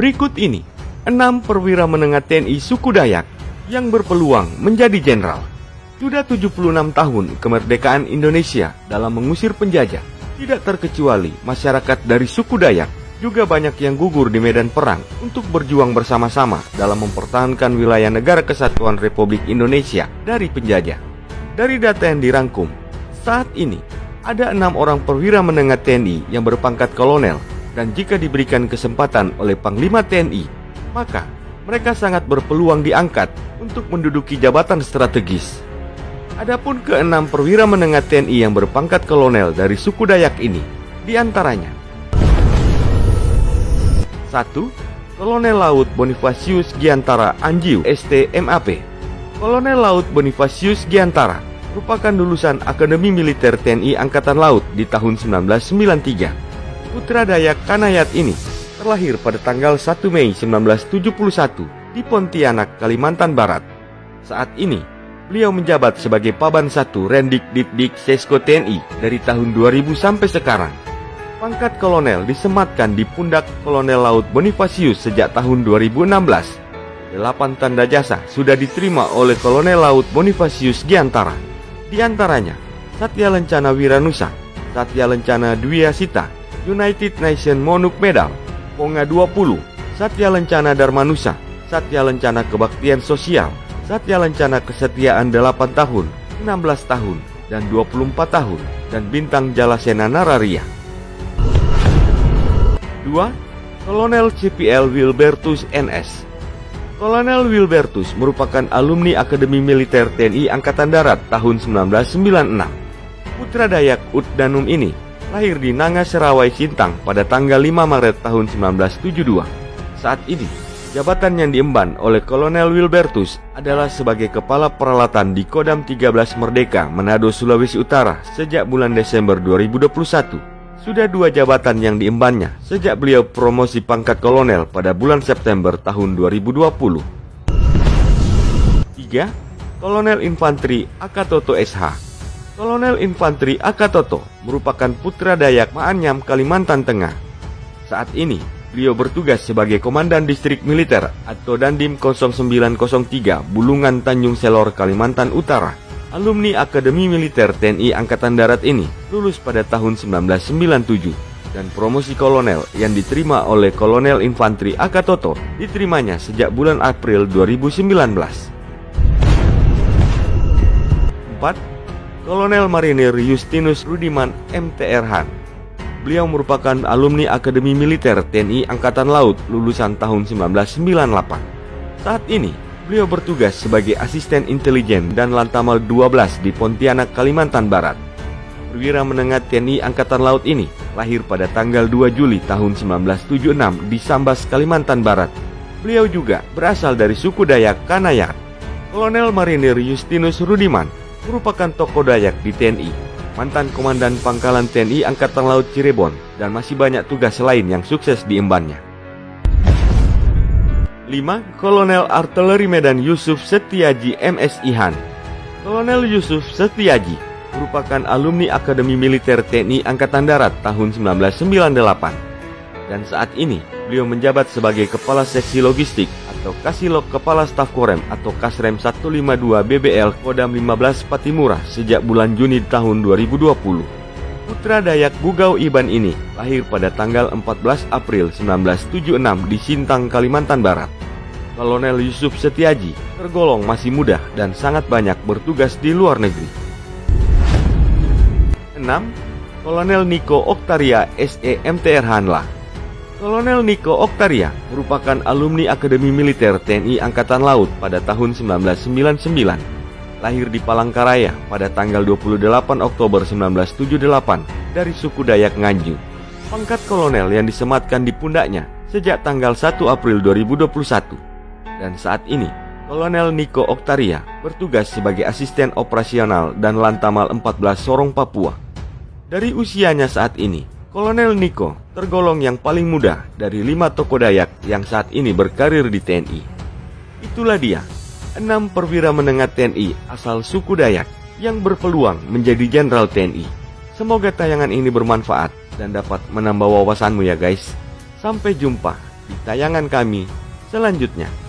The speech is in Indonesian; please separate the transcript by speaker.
Speaker 1: Berikut ini 6 perwira menengah TNI suku Dayak yang berpeluang menjadi jenderal. Sudah 76 tahun kemerdekaan Indonesia dalam mengusir penjajah. Tidak terkecuali masyarakat dari suku Dayak juga banyak yang gugur di medan perang untuk berjuang bersama-sama dalam mempertahankan wilayah Negara Kesatuan Republik Indonesia dari penjajah. Dari data yang dirangkum, saat ini ada 6 orang perwira menengah TNI yang berpangkat kolonel, dan jika diberikan kesempatan oleh Panglima TNI, maka mereka sangat berpeluang diangkat untuk menduduki jabatan strategis. Adapun ke-6 perwira menengah TNI yang berpangkat kolonel dari suku Dayak ini, diantaranya 1. Kolonel Laut Bonifasius Giantara Anjiu, ST.MAP. Kolonel Laut Bonifasius Giantara merupakan lulusan Akademi Militer TNI Angkatan Laut di tahun 1993. Putra Dayak Kanayat ini terlahir pada tanggal 1 Mei 1971 di Pontianak, Kalimantan Barat. Saat ini, beliau menjabat sebagai Paban 1 Rendikdikdik Sesko TNI dari tahun 2000 sampai sekarang. Pangkat kolonel disematkan di pundak Kolonel Laut Bonifasius sejak tahun 2016. 8 tanda jasa sudah diterima oleh Kolonel Laut Bonifasius Giantara. Di antaranya Satya Lencana Wiranusa, Satya Lencana Dwiasita, United Nation Monuk Medal, Ponga 20, Satya Lencana Darmanusa, Satya Lencana Kebaktian Sosial, Satya Lencana Kesetiaan 8 tahun, 16 tahun, dan 24 tahun, dan Bintang Jalasena Nararia. 2. Kolonel CPL Wilbertus NS. Kolonel Wilbertus merupakan alumni Akademi Militer TNI Angkatan Darat tahun 1996. Putra Dayak Utdanum ini lahir di Nanga Serawai Sintang pada tanggal 5 Maret tahun 1972. Saat ini, jabatan yang diemban oleh Kolonel Wilbertus adalah sebagai Kepala Peralatan di Kodam 13 Merdeka, Manado, Sulawesi Utara sejak bulan Desember 2021. Sudah 2 jabatan yang diembannya sejak beliau promosi pangkat kolonel pada bulan September tahun 2020. 3. Kolonel Infanteri Akatoto SH. Kolonel Infanteri Akatoto merupakan putra Dayak Maanyam, Kalimantan Tengah. Saat ini, beliau bertugas sebagai Komandan Distrik Militer atau Dandim 0903 Bulungan Tanjung Selor, Kalimantan Utara. Alumni Akademi Militer TNI Angkatan Darat ini lulus pada tahun 1997 dan promosi kolonel yang diterima oleh Kolonel Infanteri Akatoto diterimanya sejak bulan April 2019. 4. Kolonel Marinir Justinus Rudiman MTR Han. Beliau merupakan alumni Akademi Militer TNI Angkatan Laut lulusan tahun 1998. Saat ini, beliau bertugas sebagai asisten intelijen dan Lantamal 12 di Pontianak, Kalimantan Barat. Perwira menengah TNI Angkatan Laut ini lahir pada tanggal 2 Juli tahun 1976 di Sambas, Kalimantan Barat. Beliau juga berasal dari suku Dayak Kanayat. Kolonel Marinir Justinus Rudiman merupakan tokoh Dayak di TNI, mantan Komandan Pangkalan TNI Angkatan Laut Cirebon, dan masih banyak tugas lain yang sukses diembannya. 5. Kolonel Artileri Medan Yusuf Setiaji MSI Han. Kolonel Yusuf Setiaji merupakan alumni Akademi Militer TNI Angkatan Darat tahun 1998. Dan saat ini, beliau menjabat sebagai Kepala Seksi Logistik atau Kasilog Kepala Staf Korem atau Kasrem 152 BBL Kodam 15 Patimura sejak bulan Juni tahun 2020. Putra Dayak Bugau Iban ini lahir pada tanggal 14 April 1976 di Sintang, Kalimantan Barat. Kolonel Yusuf Setiaji tergolong masih muda dan sangat banyak bertugas di luar negeri. 6. Kolonel Niko Oktaria SE MTR Hanla. Kolonel Niko Oktaria merupakan alumni Akademi Militer TNI Angkatan Laut pada tahun 1999. Lahir di Palangkaraya pada tanggal 28 Oktober 1978 dari suku Dayak Nganjuk. Pangkat kolonel yang disematkan di pundaknya sejak tanggal 1 April 2021. Dan saat ini, Kolonel Niko Oktaria bertugas sebagai asisten operasional dan Lantamal 14 Sorong, Papua. Dari usianya saat ini, Kolonel Niko tergolong yang paling muda dari 5 tokoh Dayak yang saat ini berkarir di TNI. Itulah dia, 6 perwira menengah TNI asal suku Dayak yang berpeluang menjadi jenderal TNI. Semoga tayangan ini bermanfaat dan dapat menambah wawasanmu ya guys. Sampai jumpa di tayangan kami selanjutnya.